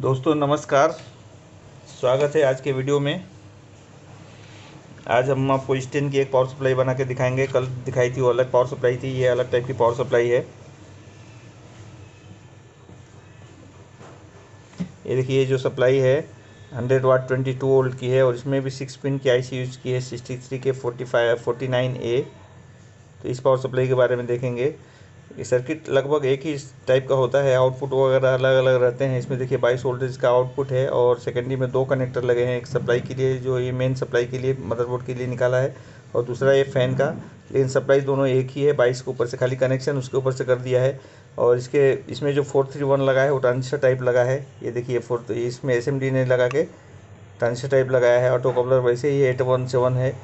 दोस्तों नमस्कार। स्वागत है आज के वीडियो में। आज हम आपको स्टेन की एक पावर सप्लाई बना के दिखाएंगे। कल दिखाई थी वो अलग पावर सप्लाई थी, ये अलग टाइप की पावर सप्लाई है। ये देखिए, ये जो सप्लाई है 100 वाट 22 वोल्ट की है और इसमें भी 6 पिन की आईसी यूज की है 63 के 49A। तो इस पावर सप्लाई के बारे में देखेंगे। ये सर्किट लगभग एक ही टाइप का होता है, आउटपुट वगैरह अलग अलग रहते हैं। इसमें देखिए 22 वोल्टेज का आउटपुट है और सेकेंडरी में दो कनेक्टर लगे हैं, एक सप्लाई के लिए जो ये मेन सप्लाई के लिए मदरबोर्ड के लिए निकाला है और दूसरा ये फ़ैन का। लेकिन सप्लाई दोनों एक ही है। 22 के ऊपर से खाली कनेक्शन उसके ऊपर से कर दिया है और इसमें जो 431 लगा है वो ट्रांजिस्टर टाइप लगा है। ये देखिए इसमें SMD ने लगा के ट्रांजिस्टर टाइप लगाया है। ऑटो कपलर वैसे ही 817 है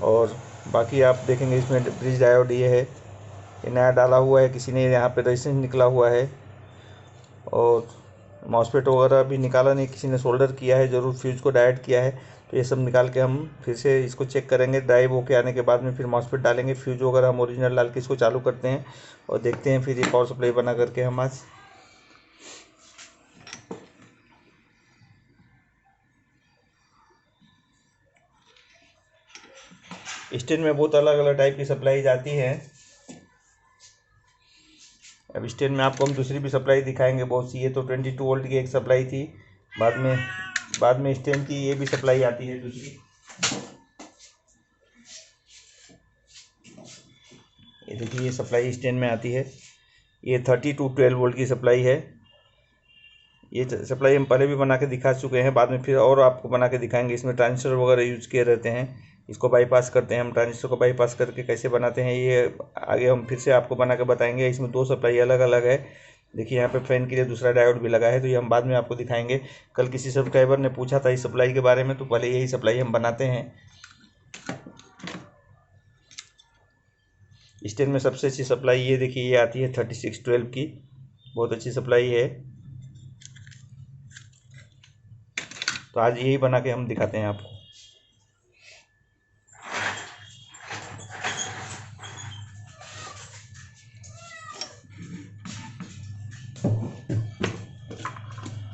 और बाकी आप देखेंगे इसमें ब्रिज डायोड ये है, ये नया डाला हुआ है किसी ने, यहाँ पे रेजिस्टेंस निकला हुआ है और मॉसफेट वगैरह भी निकाला नहीं, किसी ने सोल्डर किया है, ज़रूर फ्यूज को डायरेक्ट किया है। तो ये सब निकाल के हम फिर से इसको चेक करेंगे। ड्राइव होके आने के बाद में फिर मॉसफेट डालेंगे, फ्यूज वगैरह हम ओरिजिनल डाल के इसको चालू करते हैं और देखते हैं फिर ये पावर सप्लाई बना करके हम आज। स्टेन में बहुत अलग अलग टाइप की सप्लाई जाती है। अब स्टेन में आपको हम दूसरी भी सप्लाई दिखाएंगे बहुत सी। ये तो 22 वोल्ट की एक सप्लाई थी, बाद में स्टेन की ये भी सप्लाई आती है दूसरी। ये देखिए, ये सप्लाई स्टेन में आती है, ये 30 to 12 वोल्ट की सप्लाई है। ये सप्लाई हम पहले भी बना के दिखा चुके हैं, बाद में फिर और आपको बना के दिखाएंगे। इसमें ट्रांजिस्टर वगैरह यूज किए रहते हैं, इसको बाईपास करते हैं हम। ट्रांजिस्टर को बाईपास करके कैसे बनाते हैं ये आगे हम फिर से आपको बना के बताएंगे। इसमें दो सप्लाई अलग अलग है। देखिए यहाँ पे फैन के लिए दूसरा डायोड भी लगा है, तो ये हम बाद में आपको दिखाएंगे। कल किसी सब्सक्राइबर ने पूछा था इस सप्लाई के बारे में, तो पहले यही सप्लाई हम बनाते हैं। स्टेन में सबसे अच्छी सप्लाई ये देखिए, ये आती है 3612 की, बहुत अच्छी सप्लाई है। तो आज यही बना के हम दिखाते हैं आपको।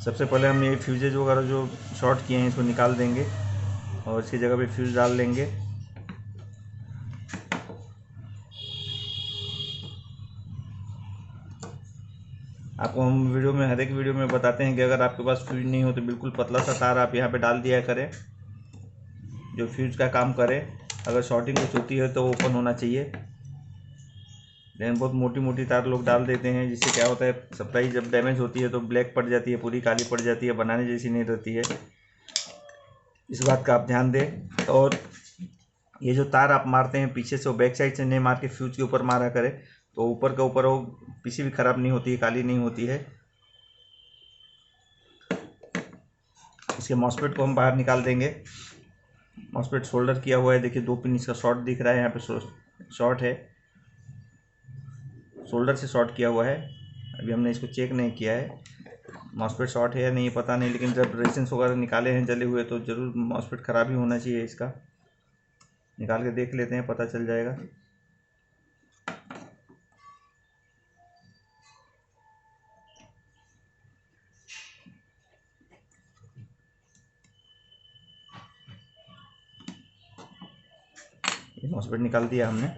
सबसे पहले हम ये फ्यूजेज वगैरह जो शॉर्ट किए हैं इसको निकाल देंगे और इसकी जगह पे फ्यूज डाल देंगे। आपको हम वीडियो में हर एक वीडियो में बताते हैं कि अगर आपके पास फ्यूज नहीं हो तो बिल्कुल पतला सा तार आप यहाँ पे डाल दिया करें जो फ्यूज का काम करे। अगर शॉर्टिंग कुछ होती है तो ओपन होना चाहिए, लेकिन बहुत मोटी मोटी तार लोग डाल देते हैं, जिससे क्या होता है सप्लाई जब डैमेज होती है तो ब्लैक पड़ जाती है, पूरी काली पड़ जाती है, बनाने जैसी नहीं रहती है। इस बात का आप ध्यान दें। और ये जो तार आप मारते हैं पीछे से, वो बैक साइड से नहीं मार के फ्यूज के ऊपर मारा करें, तो ऊपर का ऊपर वो पीसी भी ख़राब नहीं होती है, काली नहीं होती है। इसके मॉसफेट को हम बाहर निकाल देंगे। मॉसफेट सोल्डर किया हुआ है, देखिए 2 पिन इसका शॉर्ट दिख रहा है, यहाँ पे शॉर्ट है, सोल्डर से शॉर्ट किया हुआ है। अभी हमने इसको चेक नहीं किया है मॉसफेट शॉर्ट है या नहीं, पता नहीं, लेकिन जब रेजिस्टेंस वगैरह निकाले हैं जले हुए तो ज़रूर मॉसफेट ख़राब ही होना चाहिए। इसका निकाल के देख लेते हैं, पता चल जाएगा। ये मॉसफेट निकाल दिया हमने।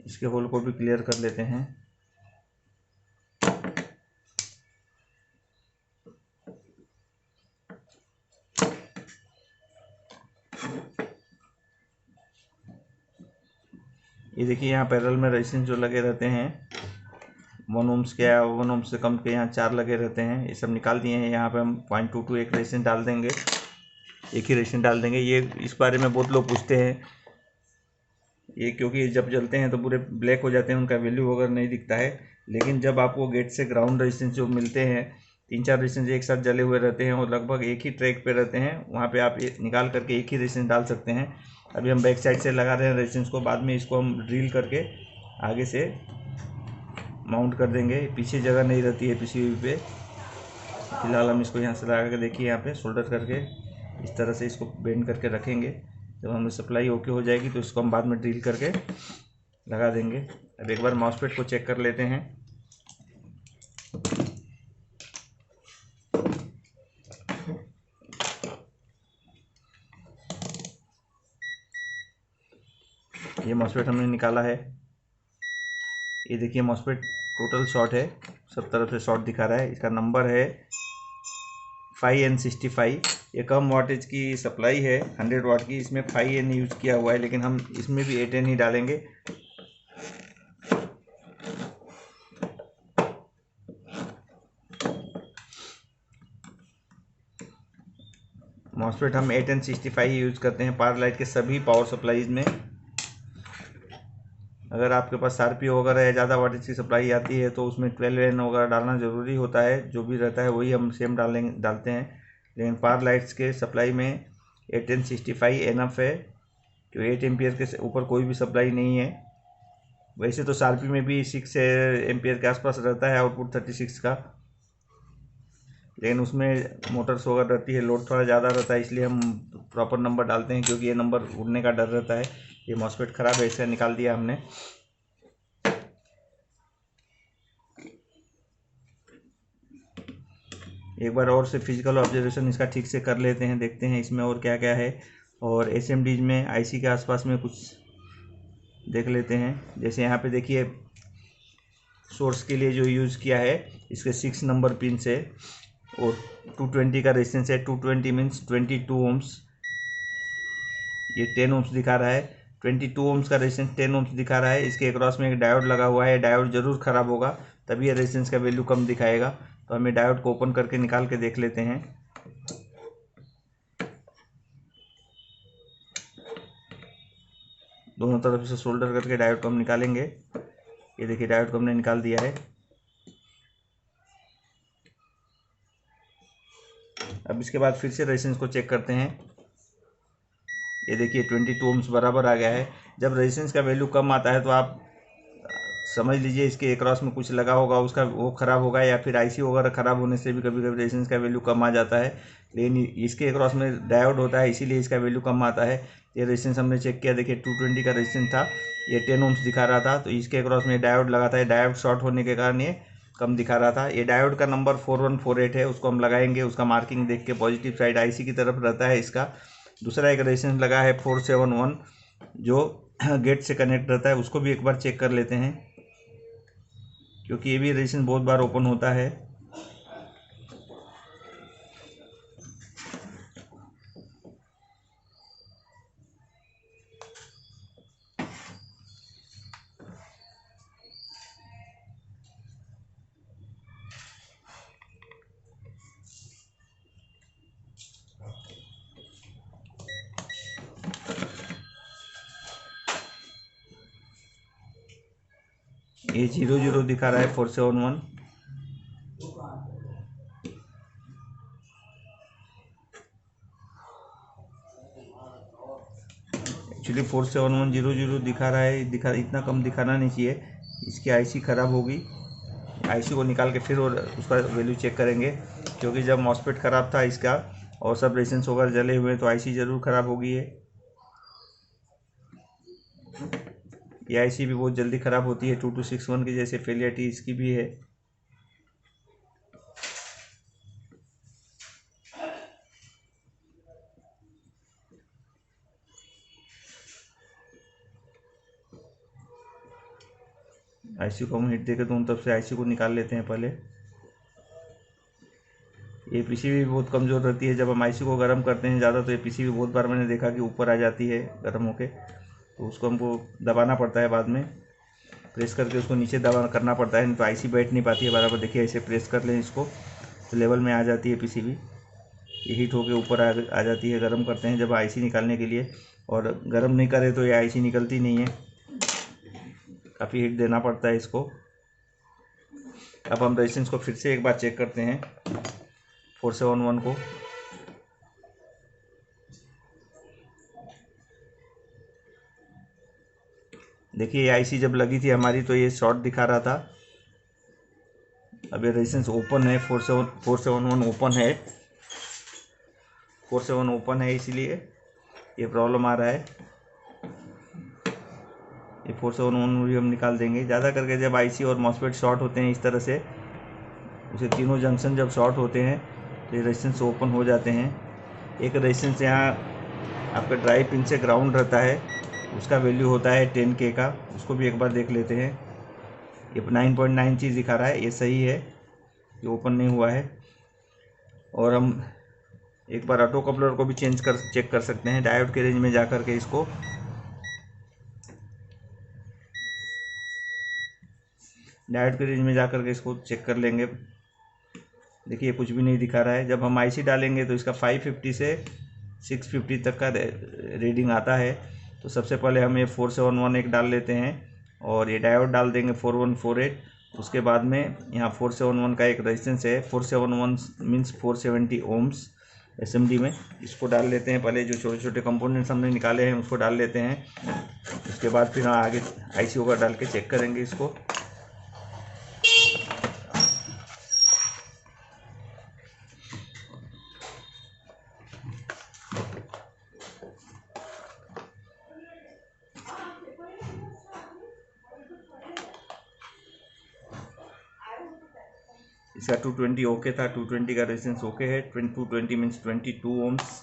इसके होल को भी क्लियर कर लेते हैं। ये देखिए, यहाँ पैरेलल में रेजिस्टेंस जो लगे रहते हैं 1 ओम्स के या 1 ओम्स से कम के, यहाँ 4 लगे रहते हैं, ये सब निकाल दिए हैं। यहाँ पे हम 0.22 एक रेजिस्टेंस डाल देंगे, एक ही रेजिस्टेंस डाल देंगे। ये इस बारे में बहुत लोग पूछते हैं, ये क्योंकि जब जलते हैं तो पूरे ब्लैक हो जाते हैं, उनका वैल्यू वगैरह नहीं दिखता है। लेकिन जब आपको गेट से ग्राउंड रेजिस्टेंस जो मिलते हैं, 3-4 रेजिस्टेंस एक साथ जले हुए रहते हैं और लगभग एक ही ट्रैक पे रहते हैं, वहाँ पे आप निकाल करके एक ही रेजिस्टेंस डाल सकते हैं। अभी हम बैक साइड से लगा रहे हैं रेजिस्टेंस को, बाद में इसको हम ड्रिल करके आगे से माउंट कर देंगे। पीछे जगह नहीं रहती है पीसीबी पे। फिलहाल हम इसको यहाँ से लगा के देखिए, यहाँ पे सोल्डर करके इस तरह से इसको बेंड करके रखेंगे। जब हमें सप्लाई ओके हो जाएगी तो इसको हम बाद में ड्रिल करके लगा देंगे। अब एक बार मॉसफेट को चेक कर लेते हैं। ये मॉसफेट हमने निकाला है। ये देखिए मॉसफेट टोटल शॉर्ट है, सब तरफ से शॉर्ट दिखा रहा है। इसका नंबर है 5N65। ये कम वाटेज की सप्लाई है, 100 वाट की। इसमें 5N यूज़ किया हुआ है, लेकिन हम इसमें भी 8N ही डालेंगे। मॉसफेट हम 8N65 यूज़ करते हैं पावर लाइट के सभी पावर सप्लाईज में। अगर आपके पास RPO वगैरह या ज़्यादा वाटेज की सप्लाई आती है तो उसमें 12N वगैरह डालना ज़रूरी होता है। जो भी रहता है वही हम सेम डालते हैं, लेकिन पावर लाइट्स के सप्लाई में 8N65 एनफ है, क्योंकि 8 एम्पियर के ऊपर कोई भी सप्लाई नहीं है। वैसे तो शार्पी में भी 6 एम्पियर के आसपास रहता है आउटपुट 36 का, लेकिन उसमें मोटर्स वगैरह रहती है, लोड थोड़ा ज़्यादा रहता है, इसलिए हम प्रॉपर नंबर डालते हैं, क्योंकि ये नंबर उड़ने का डर रहता है। ये मॉसफेट ख़राब है, इसे निकाल दिया हमने। एक बार और से फिजिकल ऑब्जर्वेशन इसका ठीक से कर लेते हैं, देखते हैं इसमें और क्या क्या है। और SMDs में IC के आसपास में कुछ देख लेते हैं। जैसे यहाँ पे देखिए सोर्स के लिए जो यूज़ किया है, इसके 6 नंबर पिन से, और 220 का रेजिस्टेंस है। 220 मीन्स 22 ओम्स। ये 10 ओम्स दिखा रहा है। 22 ओम्स का रेजिस्टेंस 10 ओम्स दिखा रहा है। इसके अक्रॉस में एक डायोड लगा हुआ है। डायोड जरूर ख़राब होगा, तभी ये रेजिस्टेंस का वैल्यू कम दिखाएगा। तो हमें डायोड को ओपन करके निकाल के देख लेते हैं। दोनों तरफ से सोल्डर करके डायोड को हम निकालेंगे। ये देखिए डायोड को हमने निकाल दिया है। अब इसके बाद फिर से रेजिस्टेंस को चेक करते हैं। ये देखिए 22 ओम्स बराबर आ गया है। जब रेजिस्टेंस का वैल्यू कम आता है तो आप समझ लीजिए इसके अक्रॉस में कुछ लगा होगा, उसका वो ख़राब होगा, या फिर IC वगैरह ख़राब होने से भी कभी कभी रेजिस्टेंस का वैल्यू कम आ जाता है। लेकिन इसके अक्रॉस में डायोड होता है, इसीलिए इसका वैल्यू कम आता है। ये रेजिस्टेंस हमने चेक किया, देखिए 220 का रेजिस्टेंस था, ये 10 ओम्स दिखा रहा था, तो इसके अक्रॉस में डायोड लगा था। डायोड शॉर्ट होने के कारण ये कम दिखा रहा था। ये डायोड का नंबर 4148 है, उसको हम लगाएंगे। उसका मार्किंग देख के पॉजिटिव साइड IC की तरफ रहता है इसका। दूसरा एक रेजिस्टेंस लगा है 471, जो गेट से कनेक्ट रहता है, उसको भी एक बार चेक कर लेते हैं, क्योंकि ये भी रेजिस्टेंस बहुत बार ओपन होता है। ये 00 दिखा रहा है 471। एक्चुअली 47100 दिखा रहा है, इतना कम दिखाना नहीं चाहिए। इसकी IC ख़राब होगी। IC को निकाल के फिर और उसका वैल्यू चेक करेंगे, क्योंकि जब मॉसफेट ख़राब था इसका और सब रेजिस्टेंस वगैरह जले हुए हैं, तो IC ज़रूर ख़राब होगी। ये IC भी बहुत जल्दी ख़राब होती है, 2261 की जैसे फेलियरिटी इसकी भी है। IC को हम हीट देकर दोनों तरफ से IC को निकाल लेते हैं पहले। ये PCB बहुत कमज़ोर रहती है। जब हम IC को गर्म करते हैं ज़्यादा, तो ये PCB बहुत बार मैंने देखा कि ऊपर आ जाती है गर्म होके, तो उसको हमको दबाना पड़ता है, बाद में प्रेस करके उसको नीचे दबा करना पड़ता है, नहीं तो IC बैठ नहीं पाती है बराबर। देखिए ऐसे प्रेस कर लें इसको, तो लेवल में आ जाती है PCB। ये हीट होके ऊपर आ जाती है। गर्म करते हैं जब IC निकालने के लिए, और गर्म नहीं करे तो ये IC निकलती नहीं है, काफ़ी हीट देना पड़ता है इसको। अब हम रेजिस्टेंस को फिर से एक बार चेक करते हैं, 471 को। देखिए IC जब लगी थी हमारी तो ये शॉर्ट दिखा रहा था। अब ये रेजिस्टेंस ओपन है, 471 ओपन है, 47 ओपन है, इसीलिए ये प्रॉब्लम आ रहा है। ये 471 भी हम निकाल देंगे। ज़्यादा करके जब आईसी और मॉसफेट शॉर्ट होते हैं इस तरह से, उसे तीनों जंक्शन जब शॉर्ट होते हैं तो ये रेजिस्टेंस ओपन हो जाते हैं। एक रेजिस्टेंस यहाँ आपका ड्राई पिन से ग्राउंड रहता है, उसका वैल्यू होता है 10K का, उसको भी एक बार देख लेते हैं। ये 9.9 चीज़ दिखा रहा है, ये सही है, ये ओपन नहीं हुआ है। और हम एक बार ऑटो कपलर को भी चेक कर सकते हैं डायोड के रेंज में जा कर के। इसको डायोड के रेंज में जा कर के इसको चेक कर लेंगे। देखिए कुछ भी नहीं दिखा रहा है। जब हम आईसी डालेंगे तो इसका 550 से 650 तक का रीडिंग आता है। तो सबसे पहले हम ये 4711 एक डाल लेते हैं और ये डायोड डाल देंगे 4148। उसके बाद में यहाँ 471 का एक रेजिस्टेंस है, 471 मीन्स 470 ओम्स एसएमडी में। इसको डाल लेते हैं। पहले जो छोटे छोटे कंपोनेंट्स हमने निकाले हैं उसको डाल लेते हैं। उसके बाद फिर आगे आईसी का डाल के चेक करेंगे इसको। इसका 220 ओके था, 220 का रेजिस्टेंस ओके है। 220 मीन्स 22 ओम्स।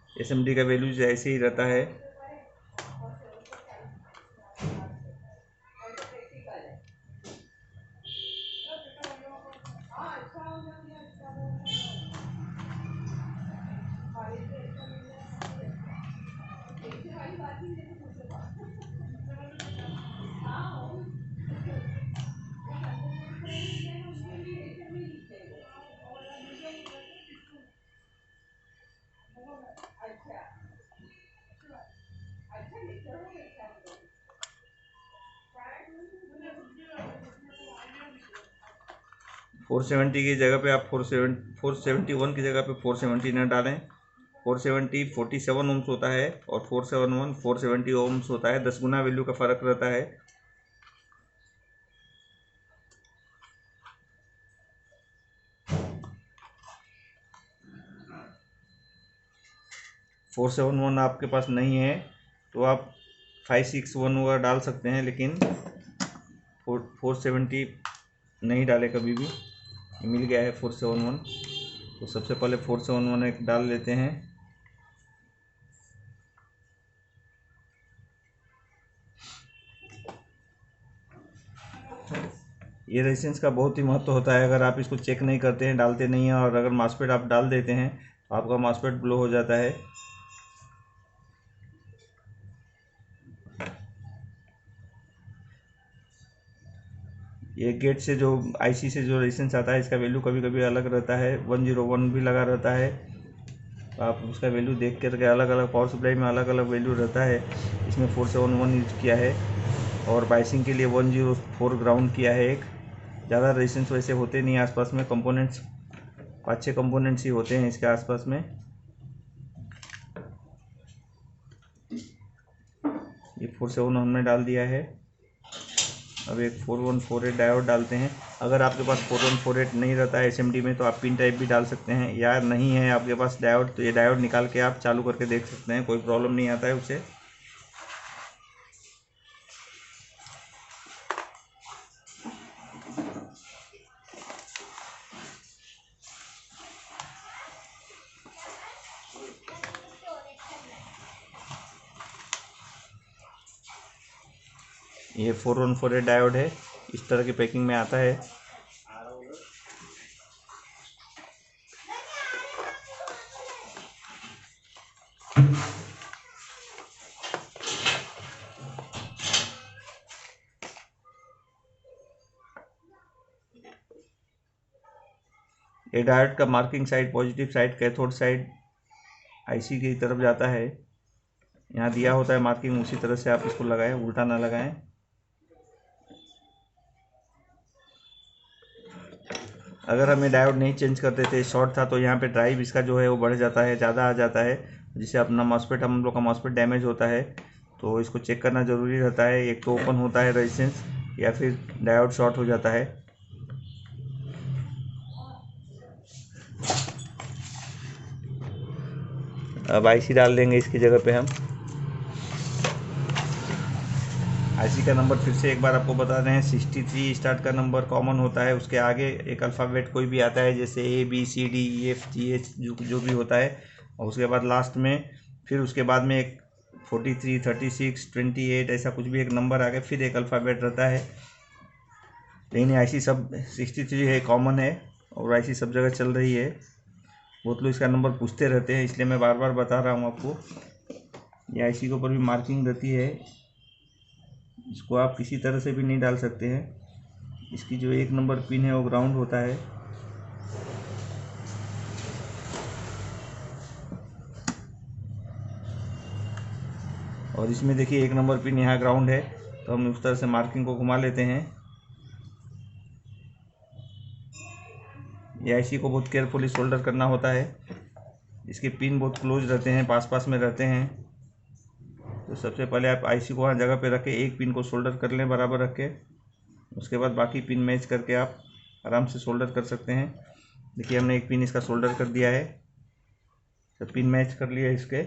एसएमडी का वैल्यू ऐसे ही रहता है। फोर 470 की जगह पे आप 471 की जगह पे 470 न डालें। 470 47 ओम्स होता है और 471 470 ओम्स होता है। 10 गुना वैल्यू का फ़र्क रहता है। फोर 471 आपके पास नहीं है तो आप 561 वगैरह डाल सकते हैं, लेकिन 470 नहीं डाले कभी भी। मिल गया है 471। तो सबसे पहले 471 एक डाल लेते हैं। ये रेजिस्टेंस का बहुत ही महत्व होता है। अगर आप इसको चेक नहीं करते हैं, डालते नहीं हैं, और अगर मॉसफेट आप डाल देते हैं तो आपका मॉसफेट ब्लो हो जाता है। ये गेट से जो आईसी से जो रेजिस्टेंस आता है इसका वैल्यू कभी कभी अलग रहता है। 101 भी लगा रहता है, तो आप उसका वैल्यू देख करके अलग अलग पावर सप्लाई में अलग अलग वैल्यू रहता है। इसमें 471 यूज किया है और बाइसिंग के लिए 104 ग्राउंड किया है। एक ज़्यादा रेजिस्टेंस वैसे होते नहीं आसपास में, कंपोनेंट्स 5-6 कंपोनेंट्स ही होते हैं इसके आसपास में। ये 471 हमने डाल दिया है। अब एक 4148 डायोड डालते हैं। अगर आपके पास 4148 नहीं रहता है एसएमडी में तो आप पिन टाइप भी डाल सकते हैं। या नहीं है आपके पास डायोड तो ये डायोड निकाल के आप चालू करके देख सकते हैं, कोई प्रॉब्लम नहीं आता है उससे। ये 4148 डायोड है, इस तरह की पैकिंग में आता है। ये डायोड का marking side positive side, cathode side IC की तरफ जाता है। यहाँ दिया होता है मार्किंग, उसी तरह से आप इसको लगाएं, उल्टा ना लगाएं। अगर हमें डायोड नहीं चेंज करते थे, शॉर्ट था, तो यहाँ पे ड्राइव इसका जो है वो बढ़ जाता है, ज़्यादा आ जाता है, जिससे अपना मॉसफेट हम लोग का मॉसफेट डैमेज होता है। तो इसको चेक करना ज़रूरी रहता है। एक तो ओपन होता है रेजिस्टेंस या फिर डायोड शॉर्ट हो जाता है। अब आईसी डाल देंगे इसकी जगह पे हम। आईसी का नंबर फिर से एक बार आपको बता रहे हैं, 63 स्टार्ट का नंबर कॉमन होता है। उसके आगे एक अल्फ़ाबेट कोई भी आता है, जैसे ABCDEFGH जो भी होता है, और उसके बाद लास्ट में फिर उसके बाद में एक 43, 36, 28 ऐसा कुछ भी एक नंबर आ गया, फिर एक अल्फ़ाबेट रहता है। लेकिन आईसी सब 63 है, कॉमन है, और आईसी सब जगह चल रही है। बहुत लोग इसका नंबर पूछते रहते हैं, इसलिए मैं बार बार बता रहा हूँ आपको। ये आईसी के ऊपर भी मार्किंग रहती है, इसको आप किसी तरह से भी नहीं डाल सकते हैं। इसकी जो 1 नंबर पिन है वो ग्राउंड होता है। और इसमें देखिए 1 नंबर पिन यहाँ ग्राउंड है, तो हम उस तरह से मार्किंग को घुमा लेते हैं। ये आईसी को बहुत केयरफुली सोल्डर करना होता है। इसके पिन बहुत क्लोज रहते हैं, पास पास में रहते हैं। तो सबसे पहले आप आईसी को वहाँ जगह पे रख के एक पिन को सोल्डर कर लें बराबर रख के। उसके बाद बाकी पिन मैच करके आप आराम से सोल्डर कर सकते हैं। देखिए हमने एक पिन इसका सोल्डर कर दिया है, तो पिन मैच कर लिया इसके।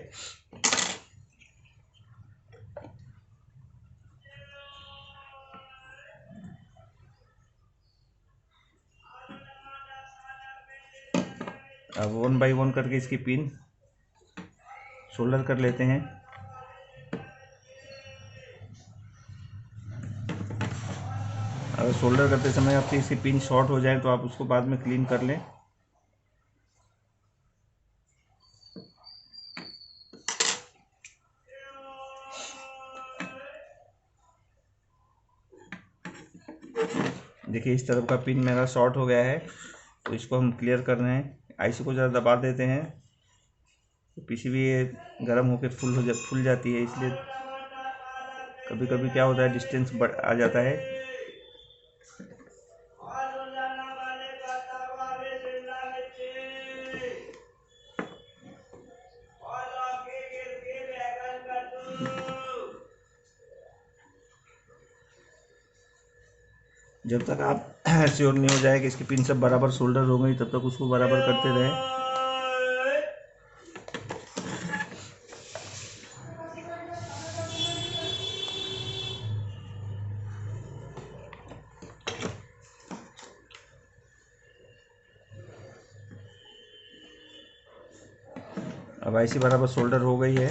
अब 1 बाई 1 करके इसकी पिन सोल्डर कर लेते हैं। अगर सोल्डर करते समय आपकी इसकी पिन शॉर्ट हो जाए तो आप उसको बाद में क्लीन कर लें। देखिए इस तरफ का पिन मेरा शॉर्ट हो गया है, तो इसको हम क्लियर कर रहे हैं। आईसी को ज़रा दबा देते हैं, तो पीसीबी गर्म होकर फुल जाती है, इसलिए कभी कभी क्या होता है डिस्टेंस बढ़ आ जाता है। जब तक आप श्योर नहीं हो जाए कि इसकी पिन सब बराबर सोल्डर हो गई, तब तक उसको बराबर करते रहें। अब आईसी बराबर सोल्डर हो गई है।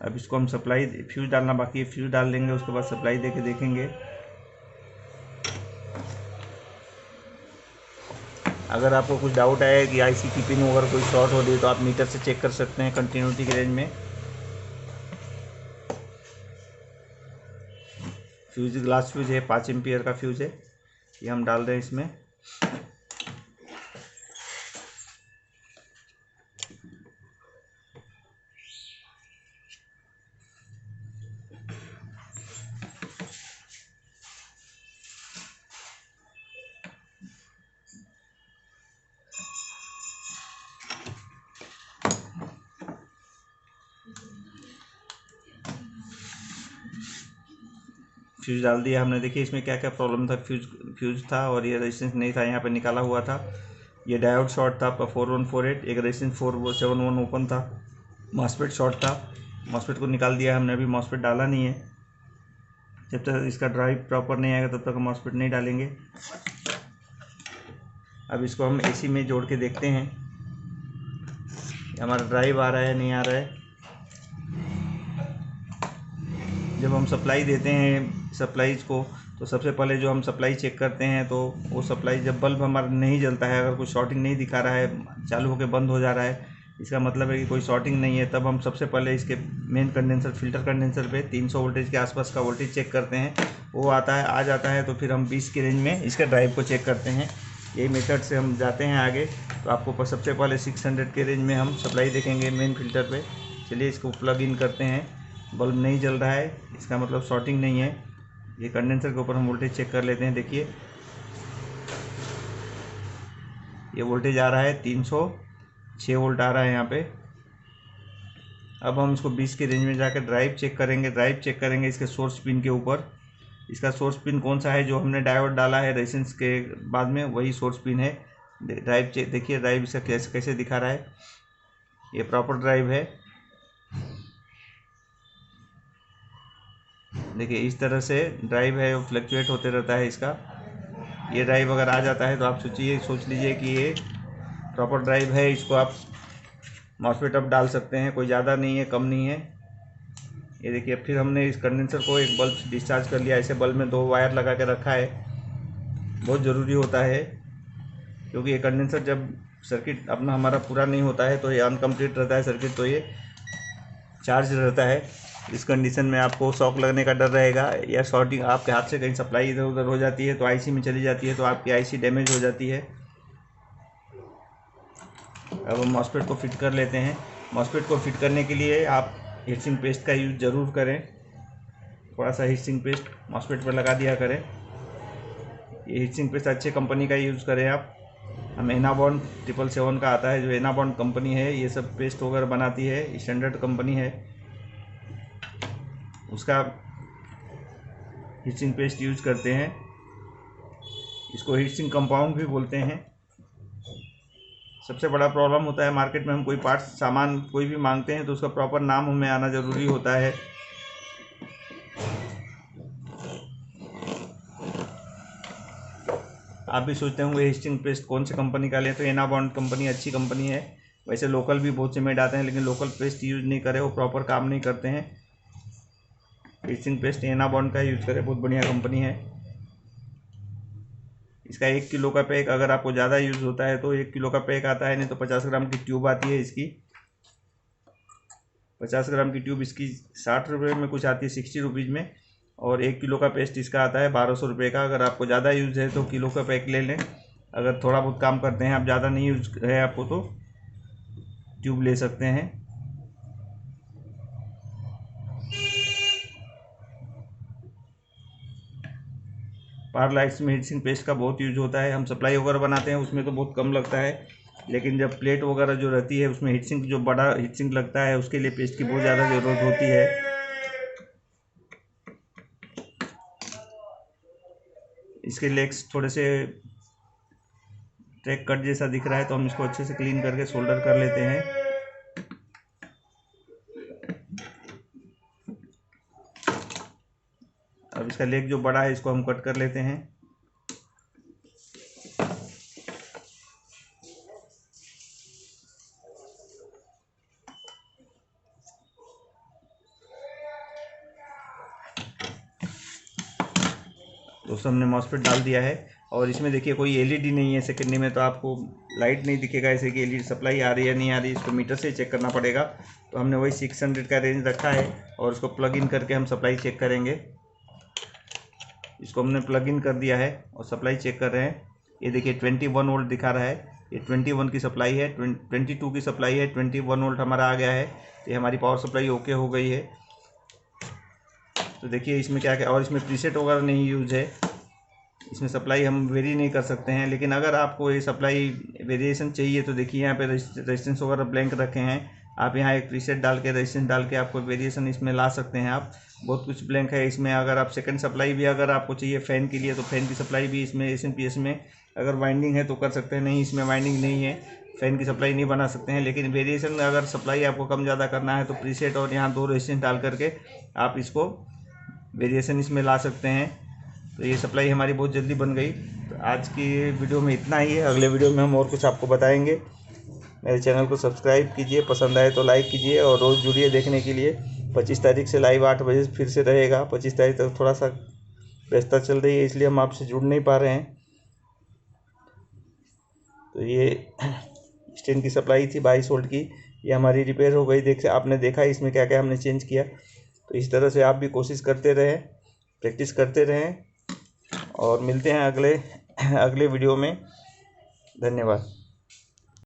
अब इसको हम सप्लाई फ्यूज डालना बाकी है, फ्यूज डाल देंगे, उसके बाद सप्लाई दे के देखेंगे। अगर आपको कुछ डाउट आए कि आईसी की पिन अगर कोई शॉर्ट हो रही है, तो आप मीटर से चेक कर सकते हैं कंटिन्यूटी की रेंज में। फ्यूज ग्लास फ्यूज है, 5 एम्पियर का फ्यूज है, ये हम डाल रहे हैं इसमें। फ्यूज डाल दिया हमने। देखिए इसमें क्या क्या प्रॉब्लम था। फ्यूज था और ये रेजिस्टेंस नहीं था, यहाँ पे निकाला हुआ था। ये डायोड शॉर्ट था आपका 4148, एक रेजिस्टेंस 471 ओपन था। मॉसफेट शॉर्ट था, मॉसफेट को निकाल दिया हमने, अभी मॉसफेट डाला नहीं है। जब तक इसका ड्राइव प्रॉपर नहीं आएगा तब तक हम मॉसफेट नहीं डालेंगे। अब इसको हम एसी में जोड़ के देखते हैं हमारा ड्राइव आ रहा है नहीं आ रहा है। जब हम सप्लाई देते हैं सप्लाईज को, तो सबसे पहले जो हम सप्लाई चेक करते हैं, तो वो सप्लाई जब बल्ब हमारा नहीं जलता है, अगर कोई शॉर्टिंग नहीं दिखा रहा है, चालू होकर बंद हो जा रहा है, इसका मतलब है कि कोई शॉर्टिंग नहीं है। तब हम सबसे पहले इसके मेन कंडेंसर फिल्टर कंडेंसर पे 300 वोल्टेज के आसपास का वोल्टेज चेक करते हैं। वो आ जाता है तो फिर हम 20 की रेंज में इसके ड्राइव को चेक करते हैं। यही मेथड से हम जाते हैं आगे। तो आपको सबसे पहले 600 के रेंज में हम सप्लाई देखेंगे मेन फिल्टर पे। चलिए इसको प्लग इन करते हैं। बल्ब नहीं जल रहा है, इसका मतलब शॉर्टिंग नहीं है। ये कंडेंसर के ऊपर हम वोल्टेज चेक कर लेते हैं। देखिए ये वोल्टेज आ रहा है 306 वोल्ट आ रहा है यहाँ पे। अब हम इसको 20 की रेंज में जाकर ड्राइव चेक करेंगे इसके सोर्स पिन के ऊपर। इसका सोर्स पिन कौन सा है, जो हमने डायोड डाला है रेजिस्टेंस के बाद में, वही सोर्स पिन है। ड्राइव चेक देखिए, ड्राइव इसका कैसे दिखा रहा है। ये प्रॉपर ड्राइव है। देखिए इस तरह से ड्राइव है वो फ्लक्चुएट होते रहता है इसका। ये ड्राइव अगर आ जाता है तो आप सोच लीजिए कि ये प्रॉपर ड्राइव है। इसको आप मॉसफेट अब डाल सकते हैं, कोई ज़्यादा नहीं है, कम नहीं है। ये देखिए फिर हमने इस कंडेंसर को एक बल्ब डिस्चार्ज कर लिया। ऐसे बल्ब में 2 वायर लगा के रखा है, बहुत ज़रूरी होता है, क्योंकि ये कंडेंसर जब सर्किट अपना हमारा पूरा नहीं होता है तो ये अनकम्प्लीट रहता है सर्किट, तो ये चार्ज रहता है। इस कंडीशन में आपको शॉक लगने का डर रहेगा या शॉर्टिंग, आपके हाथ से कहीं सप्लाई इधर उधर हो जाती है तो आईसी में चली जाती है तो आपकी आईसी डैमेज हो जाती है। अब हम मॉसफेट को फिट कर लेते हैं। मॉसफेट को फिट करने के लिए आप हीटसिंक पेस्ट का यूज़ ज़रूर करें। थोड़ा सा हीटसिंक पेस्ट मॉसफेट पर लगा दिया करें। ये हीटसिंक पेस्ट अच्छे कंपनी का यूज़ करें आप। हम एनाबॉन्ड 777 का आता है, जो एनाबॉन्ड कंपनी है ये सब पेस्ट वगैरह बनाती है, स्टैंडर्ड कंपनी है, उसका हीटसिंक पेस्ट यूज करते हैं। इसको हीटसिंक कंपाउंड भी बोलते हैं। सबसे बड़ा प्रॉब्लम होता है मार्केट में हम कोई पार्ट्स सामान कोई भी मांगते हैं तो उसका प्रॉपर नाम हमें आना ज़रूरी होता है। आप भी सोचते होंगे हीटसिंक पेस्ट कौन सी कंपनी का लें, तो एनाबॉन्ड कंपनी अच्छी कंपनी है। वैसे लोकल भी बहुत से मेड आते हैं, लेकिन लोकल पेस्ट यूज़ नहीं करें, वो प्रॉपर काम नहीं करते हैं। हीटसिंक पेस्ट एनाबॉन्ड का यूज़ करें, बहुत बढ़िया कंपनी है। इसका 1 किलो का पैक अगर आपको ज़्यादा यूज़ होता है तो 1 किलो का पैक आता है, नहीं तो 50 ग्राम की ट्यूब आती है इसकी। 50 ग्राम की ट्यूब इसकी 60 रुपये में कुछ आती है, 60 रुपीज़ में। और 1 किलो का पेस्ट इसका आता है 1200 रुपये का। अगर आपको ज़्यादा यूज़ है तो किलो का पैक ले लें। अगर थोड़ा बहुत काम करते हैं आप, ज़्यादा नहीं यूज़ है आपको, तो ट्यूब ले सकते हैं। पावर लाइट्स में हीटसिंक पेस्ट का बहुत यूज होता है। हम सप्लाई वगैरह बनाते हैं उसमें तो बहुत कम लगता है, लेकिन जब प्लेट वगैरह जो रहती है उसमें हीटसिंक, जो बड़ा हीटसिंक लगता है, उसके लिए पेस्ट की बहुत ज़्यादा ज़रूरत होती है। इसके लेग्स थोड़े से ट्रैक कट जैसा दिख रहा है, तो हम इसको अच्छे से क्लीन करके सोल्डर कर लेते हैं। अब इसका लेग जो बड़ा है इसको हम कट कर लेते हैं। दोस्तों हमने मॉसफेट डाल दिया है, और इसमें देखिए कोई एलईडी नहीं है सेकेंडरी में, तो आपको लाइट नहीं दिखेगा ऐसे कि एलईडी सप्लाई आ रही है नहीं आ रही, इसको मीटर से चेक करना पड़ेगा। तो हमने वही 600 का रेंज रखा है, और उसको प्लग इन करके हम सप्लाई चेक करेंगे। इसको हमने प्लग इन कर दिया है और सप्लाई चेक कर रहे हैं। ये देखिए 21 वोल्ट दिखा रहा है, ये 21 की सप्लाई है, 22 की सप्लाई है, 21 वोल्ट हमारा आ गया है। ये हमारी पावर सप्लाई ओके हो गई है। तो देखिए इसमें क्या क्या, और इसमें प्रीसेट वगैरह नहीं यूज है, इसमें सप्लाई हम वेरी नहीं कर सकते हैं। लेकिन अगर आपको ये सप्लाई वेरिएशन चाहिए तो देखिए यहाँ पे रेजिस्टेंस वगैरह ब्लैंक रखे हैं, आप यहाँ एक प्रीसेट डाल के रेजिस्टेंस डाल के आपको वेरिएशन इसमें ला सकते हैं। आप बहुत कुछ ब्लैंक है इसमें। अगर आप सेकंड सप्लाई भी अगर आपको चाहिए फ़ैन के लिए, तो फ़ैन की सप्लाई भी इसमें SMPS में अगर वाइंडिंग है तो कर सकते हैं। नहीं, इसमें वाइंडिंग नहीं है, फ़ैन की सप्लाई नहीं बना सकते हैं। लेकिन वेरिएशन अगर सप्लाई आपको कम ज़्यादा करना है तो प्रीसेट और यहाँ 2 रेजिस्टेंस डाल करके आप इसको वेरिएशन इसमें ला सकते हैं। तो ये सप्लाई हमारी बहुत जल्दी बन गई। तो आज की वीडियो में इतना ही है। अगले वीडियो में हम और कुछ आपको बताएंगे। मेरे चैनल को सब्सक्राइब कीजिए, पसंद आए तो लाइक कीजिए, और रोज़ जुड़िए देखने के लिए। 25 तारीख से लाइव 8 बजे फिर से रहेगा। 25 तारीख तक थोड़ा सा व्यस्तता चल रही है, इसलिए हम आपसे जुड़ नहीं पा रहे हैं। तो ये स्टैंड की सप्लाई थी 22 वोल्ट की, ये हमारी रिपेयर हो गई। आपने देखा इसमें क्या क्या हमने चेंज किया। तो इस तरह से आप भी कोशिश करते रहें, प्रैक्टिस करते रहें, और मिलते हैं अगले वीडियो में। धन्यवाद।